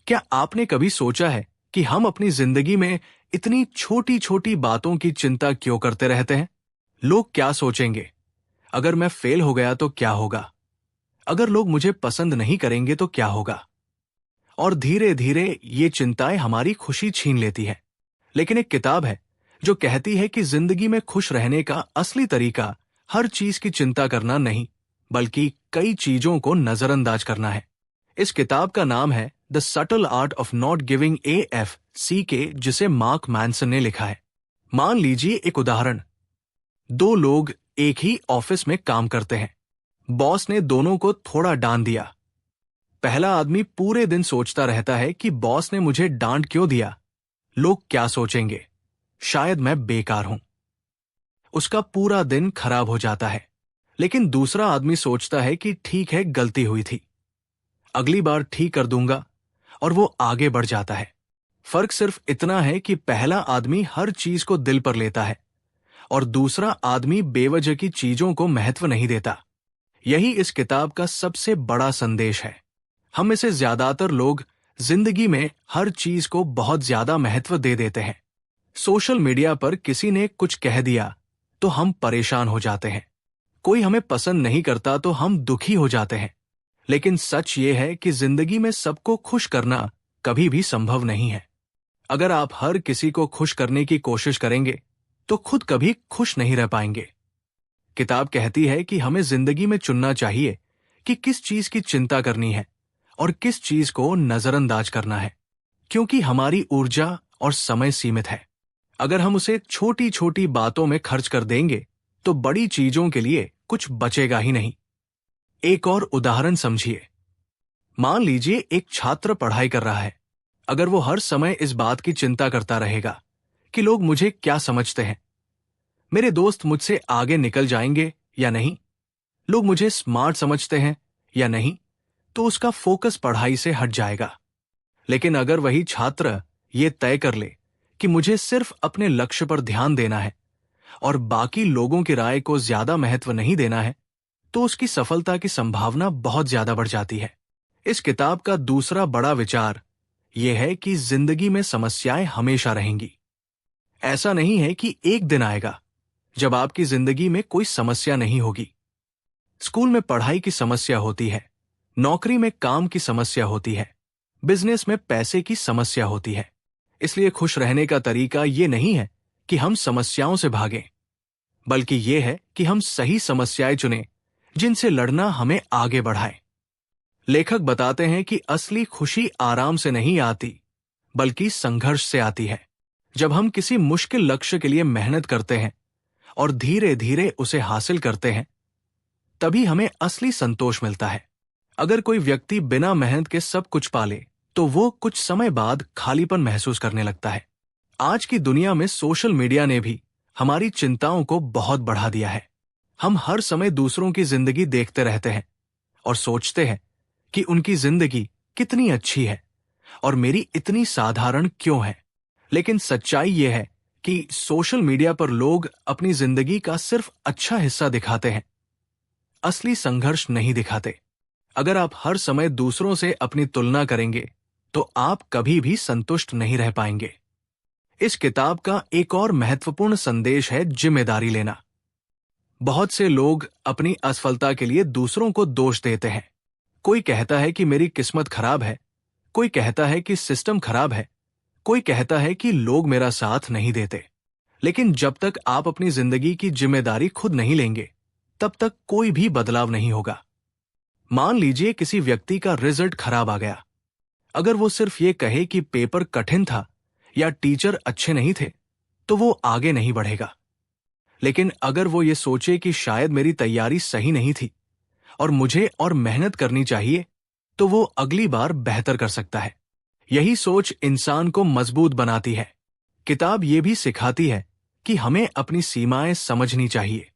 क्या आपने कभी सोचा है कि हम अपनी जिंदगी में इतनी छोटी छोटी बातों की चिंता क्यों करते रहते हैं? लोग क्या सोचेंगे? अगर मैं फेल हो गया तो क्या होगा? अगर लोग मुझे पसंद नहीं करेंगे तो क्या होगा? और धीरे धीरे ये चिंताएं हमारी खुशी छीन लेती है। लेकिन एक किताब है जो कहती है कि जिंदगी में खुश रहने का असली तरीका हर चीज की चिंता करना नहीं, बल्कि कई चीजों को नजरअंदाज करना है। इस किताब का नाम है the subtle art of not giving AFCK, जिसे मार्क मैनसन ने लिखा है। मान लीजिए एक उदाहरण। दो लोग एक ही ऑफिस में काम करते हैं। बॉस ने दोनों को थोड़ा डांट दिया। पहला आदमी पूरे दिन सोचता रहता है कि बॉस ने मुझे डांट क्यों दिया, लोग क्या सोचेंगे, शायद मैं बेकार हूं। उसका पूरा दिन खराब हो जाता है। लेकिन दूसरा आदमी सोचता है कि ठीक है, गलती हुई थी, अगली बार ठीक कर दूंगा, और वो आगे बढ़ जाता है। फर्क सिर्फ इतना है कि पहला आदमी हर चीज को दिल पर लेता है और दूसरा आदमी बेवजह की चीजों को महत्व नहीं देता। यही इस किताब का सबसे बड़ा संदेश है। हम में से ज्यादातर लोग जिंदगी में हर चीज को बहुत ज्यादा महत्व दे देते हैं। सोशल मीडिया पर किसी ने कुछ कह दिया तो हम परेशान हो जाते हैं। कोई हमें पसंद नहीं करता तो हम दुखी हो जाते हैं। लेकिन सच ये है कि जिंदगी में सबको खुश करना कभी भी संभव नहीं है। अगर आप हर किसी को खुश करने की कोशिश करेंगे तो खुद कभी खुश नहीं रह पाएंगे। किताब कहती है कि हमें जिंदगी में चुनना चाहिए कि किस चीज की चिंता करनी है और किस चीज को नजरअंदाज करना है, क्योंकि हमारी ऊर्जा और समय सीमित है। अगर हम उसे छोटी छोटी बातों में खर्च कर देंगे तो बड़ी चीजों के लिए कुछ बचेगा ही नहीं। एक और उदाहरण समझिए। मान लीजिए एक छात्र पढ़ाई कर रहा है। अगर वो हर समय इस बात की चिंता करता रहेगा कि लोग मुझे क्या समझते हैं, मेरे दोस्त मुझसे आगे निकल जाएंगे या नहीं, लोग मुझे स्मार्ट समझते हैं या नहीं, तो उसका फोकस पढ़ाई से हट जाएगा। लेकिन अगर वही छात्र ये तय कर ले कि मुझे सिर्फ अपने लक्ष्य पर ध्यान देना है और बाकी लोगों की राय को ज्यादा महत्व नहीं देना है, तो उसकी सफलता की संभावना बहुत ज्यादा बढ़ जाती है। इस किताब का दूसरा बड़ा विचार यह है कि जिंदगी में समस्याएं हमेशा रहेंगी। ऐसा नहीं है कि एक दिन आएगा जब आपकी जिंदगी में कोई समस्या नहीं होगी। स्कूल में पढ़ाई की समस्या होती है, नौकरी में काम की समस्या होती है, बिजनेस में पैसे की समस्या होती है। इसलिए खुश रहने का तरीका ये नहीं है कि हम समस्याओं से भागें, बल्कि ये है कि हम सही समस्याएं चुनें जिनसे लड़ना हमें आगे बढ़ाए। लेखक बताते हैं कि असली खुशी आराम से नहीं आती, बल्कि संघर्ष से आती है। जब हम किसी मुश्किल लक्ष्य के लिए मेहनत करते हैं और धीरे धीरे उसे हासिल करते हैं, तभी हमें असली संतोष मिलता है। अगर कोई व्यक्ति बिना मेहनत के सब कुछ पाले तो वो कुछ समय बाद खालीपन महसूस करने लगता है। आज की दुनिया में सोशल मीडिया ने भी हमारी चिंताओं को बहुत बढ़ा दिया है। हम हर समय दूसरों की जिंदगी देखते रहते हैं और सोचते हैं कि उनकी जिंदगी कितनी अच्छी है और मेरी इतनी साधारण क्यों है। लेकिन सच्चाई यह है कि सोशल मीडिया पर लोग अपनी जिंदगी का सिर्फ अच्छा हिस्सा दिखाते हैं, असली संघर्ष नहीं दिखाते। अगर आप हर समय दूसरों से अपनी तुलना करेंगे तो आप कभी भी संतुष्ट नहीं रह पाएंगे। इस किताब का एक और महत्वपूर्ण संदेश है जिम्मेदारी लेना। बहुत से लोग अपनी असफलता के लिए दूसरों को दोष देते हैं। कोई कहता है कि मेरी किस्मत खराब है, कोई कहता है कि सिस्टम खराब है, कोई कहता है कि लोग मेरा साथ नहीं देते। लेकिन जब तक आप अपनी जिंदगी की जिम्मेदारी खुद नहीं लेंगे, तब तक कोई भी बदलाव नहीं होगा। मान लीजिए किसी व्यक्ति का रिजल्ट खराब आ गया। अगर वो सिर्फ ये कहे कि पेपर कठिन था या टीचर अच्छे नहीं थे, तो वो आगे नहीं बढ़ेगा। लेकिन अगर वो ये सोचे कि शायद मेरी तैयारी सही नहीं थी और मुझे और मेहनत करनी चाहिए, तो वो अगली बार बेहतर कर सकता है। यही सोच इंसान को मजबूत बनाती है। किताब ये भी सिखाती है कि हमें अपनी सीमाएं समझनी चाहिए।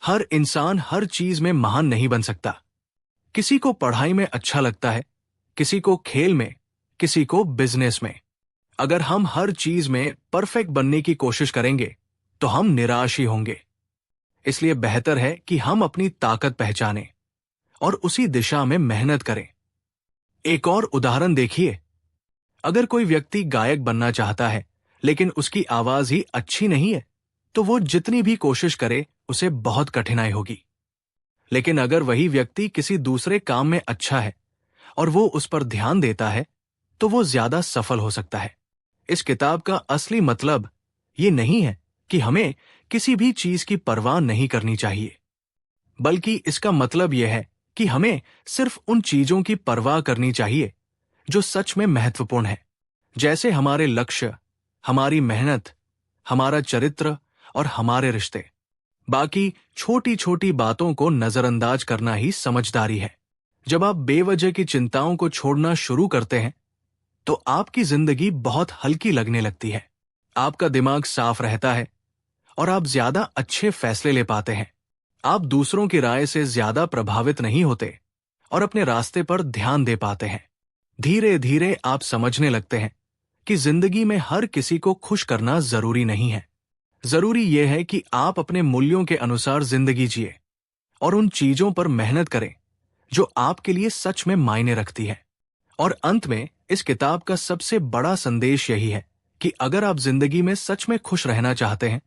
हर इंसान हर चीज में महान नहीं बन सकता। किसी को पढ़ाई में अच्छा लगता है, किसी को खेल में, किसी को बिजनेस में। अगर हम हर चीज में परफेक्ट बनने की कोशिश करेंगे तो हम निराश ही होंगे। इसलिए बेहतर है कि हम अपनी ताकत पहचानें और उसी दिशा में मेहनत करें। एक और उदाहरण देखिए। अगर कोई व्यक्ति गायक बनना चाहता है लेकिन उसकी आवाज ही अच्छी नहीं है, तो वो जितनी भी कोशिश करे उसे बहुत कठिनाई होगी। लेकिन अगर वही व्यक्ति किसी दूसरे काम में अच्छा है और वो उस पर ध्यान देता है, तो वो ज्यादा सफल हो सकता है। इस किताब का असली मतलब ये नहीं है कि हमें किसी भी चीज की परवाह नहीं करनी चाहिए, बल्कि इसका मतलब यह है कि हमें सिर्फ उन चीजों की परवाह करनी चाहिए जो सच में महत्वपूर्ण है, जैसे हमारे लक्ष्य, हमारी मेहनत, हमारा चरित्र और हमारे रिश्ते। बाकी छोटी छोटी बातों को नजरअंदाज करना ही समझदारी है। जब आप बेवजह की चिंताओं को छोड़ना शुरू करते हैं, तो आपकी जिंदगी बहुत हल्की लगने लगती है। आपका दिमाग साफ रहता है और आप ज्यादा अच्छे फैसले ले पाते हैं। आप दूसरों की राय से ज्यादा प्रभावित नहीं होते और अपने रास्ते पर ध्यान दे पाते हैं। धीरे धीरे आप समझने लगते हैं कि जिंदगी में हर किसी को खुश करना जरूरी नहीं है। जरूरी यह है कि आप अपने मूल्यों के अनुसार जिंदगी जिए और उन चीजों पर मेहनत करें जो आपके लिए सच में मायने रखती है। और अंत में इस किताब का सबसे बड़ा संदेश यही है कि अगर आप जिंदगी में सच में खुश रहना चाहते हैं,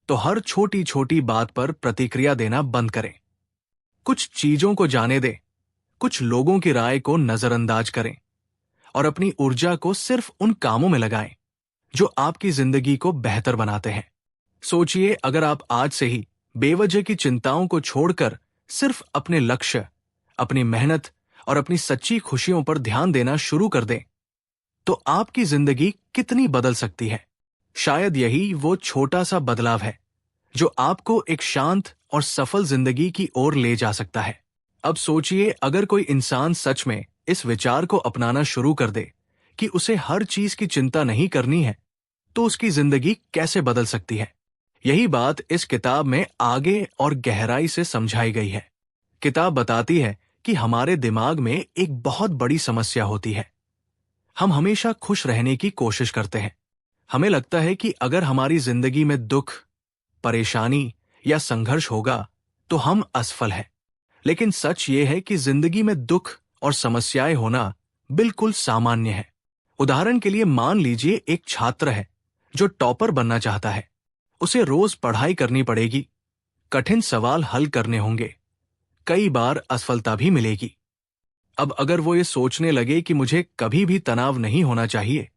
तो हर छोटी छोटी बात पर प्रतिक्रिया देना बंद करें। कुछ चीजों को जाने दें, कुछ लोगों की राय को नजरअंदाज करें और अपनी ऊर्जा को सिर्फ उन कामों में लगाएं जो आपकी जिंदगी को बेहतर बनाते हैं। सोचिए, अगर आप आज से ही बेवजह की चिंताओं को छोड़कर सिर्फ अपने लक्ष्य, अपनी मेहनत और अपनी सच्ची खुशियों पर ध्यान देना शुरू कर दें, तो आपकी जिंदगी कितनी बदल सकती है। शायद यही वो छोटा सा बदलाव है जो आपको एक शांत और सफल जिंदगी की ओर ले जा सकता है। अब सोचिए, अगर कोई इंसान सच में इस विचार को अपनाना शुरू कर दे कि उसे हर चीज की चिंता नहीं करनी है, तो उसकी जिंदगी कैसे बदल सकती है। यही बात इस किताब में आगे और गहराई से समझाई गई है। किताब बताती है कि हमारे दिमाग में एक बहुत बड़ी समस्या होती है। हम हमेशा खुश रहने की कोशिश करते हैं। हमें लगता है कि अगर हमारी जिंदगी में दुख, परेशानी या संघर्ष होगा तो हम असफल हैं। लेकिन सच ये है कि जिंदगी में दुख और समस्याएं होना बिल्कुल सामान्य है। उदाहरण के लिए मान लीजिए, एक छात्र है जो टॉपर बनना चाहता है। उसे रोज पढ़ाई करनी पड़ेगी, कठिन सवाल हल करने होंगे, कई बार असफलता भी मिलेगी। अब अगर वो ये सोचने लगे कि मुझे कभी भी तनाव नहीं होना चाहिए,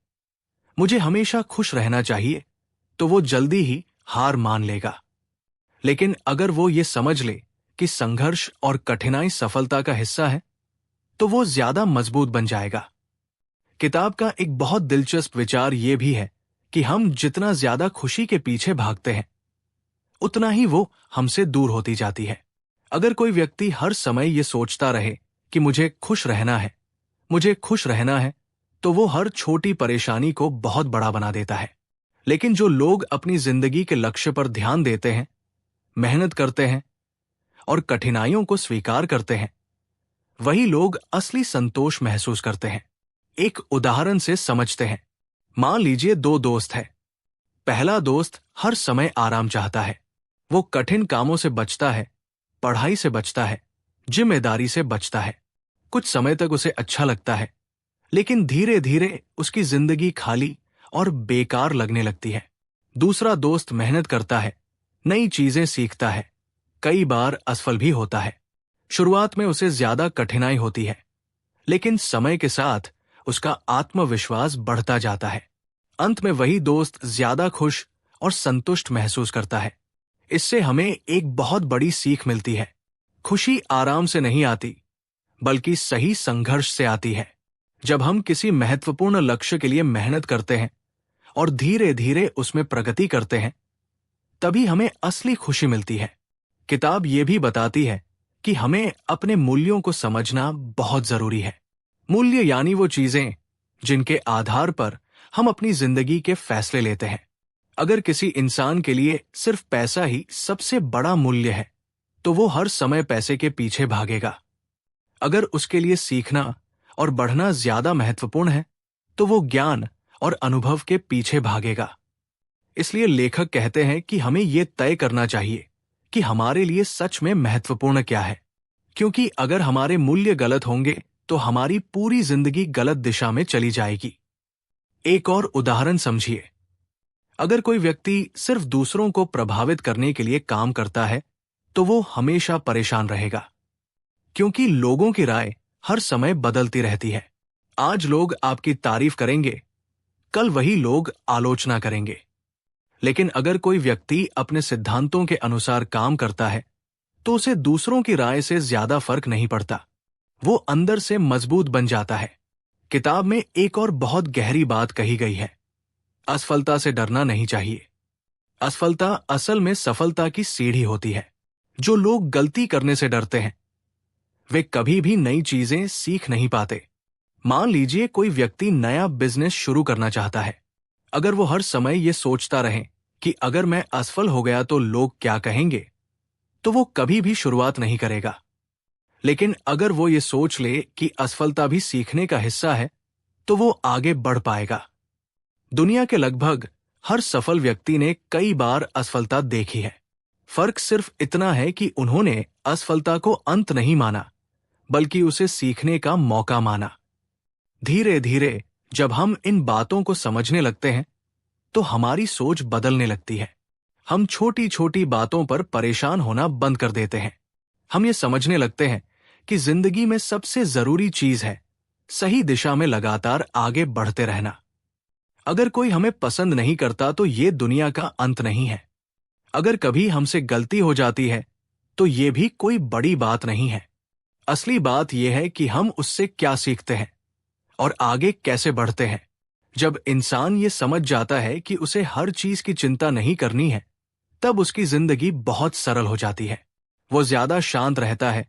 मुझे हमेशा खुश रहना चाहिए, तो वो जल्दी ही हार मान लेगा। लेकिन अगर वो ये समझ ले कि संघर्ष और कठिनाई सफलता का हिस्सा है, तो वो ज्यादा मजबूत बन जाएगा। किताब का एक बहुत दिलचस्प विचार ये भी है कि हम जितना ज्यादा खुशी के पीछे भागते हैं, उतना ही वो हमसे दूर होती जाती है। अगर कोई व्यक्ति हर समय ये सोचता रहे कि मुझे खुश रहना है, मुझे खुश रहना है, तो वो हर छोटी परेशानी को बहुत बड़ा बना देता है। लेकिन जो लोग अपनी जिंदगी के लक्ष्य पर ध्यान देते हैं, मेहनत करते हैं और कठिनाइयों को स्वीकार करते हैं, वही लोग असली संतोष महसूस करते हैं। एक उदाहरण से समझते हैं। मान लीजिए, दो दोस्त हैं। पहला दोस्त हर समय आराम चाहता है। वो कठिन कामों से बचता है, पढ़ाई से बचता है, जिम्मेदारी से बचता है। कुछ समय तक उसे अच्छा लगता है, लेकिन धीरे धीरे उसकी जिंदगी खाली और बेकार लगने लगती है। दूसरा दोस्त मेहनत करता है, नई चीजें सीखता है, कई बार असफल भी होता है। शुरुआत में उसे ज्यादा कठिनाई होती है, लेकिन समय के साथ उसका आत्मविश्वास बढ़ता जाता है। अंत में वही दोस्त ज्यादा खुश और संतुष्ट महसूस करता है। इससे हमें एक बहुत बड़ी सीख मिलती है। खुशी आराम से नहीं आती, बल्कि सही संघर्ष से आती है। जब हम किसी महत्वपूर्ण लक्ष्य के लिए मेहनत करते हैं और धीरे धीरे उसमें प्रगति करते हैं, तभी हमें असली खुशी मिलती है। किताब ये भी बताती है कि हमें अपने मूल्यों को समझना बहुत जरूरी है। मूल्य यानी वो चीजें जिनके आधार पर हम अपनी जिंदगी के फैसले लेते हैं। अगर किसी इंसान के लिए सिर्फ पैसा ही सबसे बड़ा मूल्य है, तो वो हर समय पैसे के पीछे भागेगा। अगर उसके लिए सीखना और बढ़ना ज्यादा महत्वपूर्ण है, तो वो ज्ञान और अनुभव के पीछे भागेगा। इसलिए लेखक कहते हैं कि हमें ये तय करना चाहिए कि हमारे लिए सच में महत्वपूर्ण क्या है, क्योंकि अगर हमारे मूल्य गलत होंगे तो हमारी पूरी जिंदगी गलत दिशा में चली जाएगी। एक और उदाहरण समझिए। अगर कोई व्यक्ति सिर्फ दूसरों को प्रभावित करने के लिए काम करता है तो वो हमेशा परेशान रहेगा, क्योंकि लोगों की राय हर समय बदलती रहती है। आज लोग आपकी तारीफ करेंगे, कल वही लोग आलोचना करेंगे। लेकिन अगर कोई व्यक्ति अपने सिद्धांतों के अनुसार काम करता है तो उसे दूसरों की राय से ज्यादा फर्क नहीं पड़ता। वो अंदर से मजबूत बन जाता है। किताब में एक और बहुत गहरी बात कही गई है। असफलता से डरना नहीं चाहिए। असफलता असल में सफलता की सीढ़ी होती है। जो लोग गलती करने से डरते हैं वे कभी भी नई चीजें सीख नहीं पाते। मान लीजिए कोई व्यक्ति नया बिजनेस शुरू करना चाहता है। अगर वो हर समय ये सोचता रहे कि अगर मैं असफल हो गया तो लोग क्या कहेंगे, तो वो कभी भी शुरुआत नहीं करेगा। लेकिन अगर वो ये सोच ले कि असफलता भी सीखने का हिस्सा है, तो वो आगे बढ़ पाएगा। दुनिया के लगभग हर सफल व्यक्ति ने कई बार असफलता देखी है। फर्क सिर्फ इतना है कि उन्होंने असफलता को अंत नहीं माना, बल्कि उसे सीखने का मौका माना। धीरे धीरे जब हम इन बातों को समझने लगते हैं तो हमारी सोच बदलने लगती है। हम छोटी छोटी बातों पर परेशान होना बंद कर देते हैं। हम ये समझने लगते हैं कि जिंदगी में सबसे जरूरी चीज है सही दिशा में लगातार आगे बढ़ते रहना। अगर कोई हमें पसंद नहीं करता तो ये दुनिया का अंत नहीं है। अगर कभी हमसे गलती हो जाती है तो ये भी कोई बड़ी बात नहीं है। असली बात यह है कि हम उससे क्या सीखते हैं और आगे कैसे बढ़ते हैं। जब इंसान ये समझ जाता है कि उसे हर चीज की चिंता नहीं करनी है, तब उसकी जिंदगी बहुत सरल हो जाती है। वो ज्यादा शांत रहता है,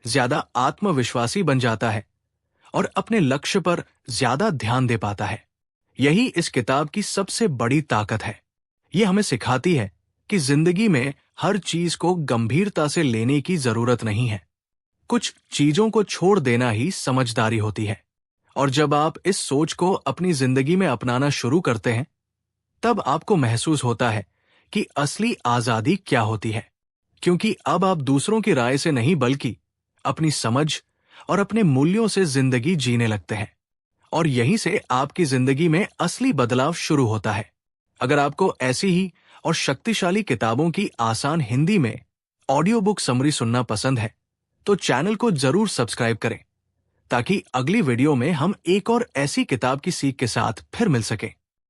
ज्यादा आत्मविश्वासी बन जाता है और अपने लक्ष्य पर ज्यादा ध्यान दे पाता है। यही इस किताब की सबसे बड़ी ताकत है। ये हमें सिखाती है कि जिंदगी में हर चीज को गंभीरता से लेने की जरूरत नहीं है। कुछ चीजों को छोड़ देना ही समझदारी होती है। और जब आप इस सोच को अपनी जिंदगी में अपनाना शुरू करते हैं, तब आपको महसूस होता है कि असली आजादी क्या होती है। क्योंकि अब आप दूसरों की राय से नहीं बल्कि अपनी समझ और अपने मूल्यों से जिंदगी जीने लगते हैं। और यहीं से आपकी जिंदगी में असली बदलाव शुरू होता है। अगर आपको ऐसी ही और शक्तिशाली किताबों की आसान हिंदी में ऑडियो बुक समरी सुनना पसंद है तो चैनल को जरूर सब्सक्राइब करें, ताकि अगली वीडियो में हम एक और ऐसी किताब की सीख के साथ फिर मिल सकें।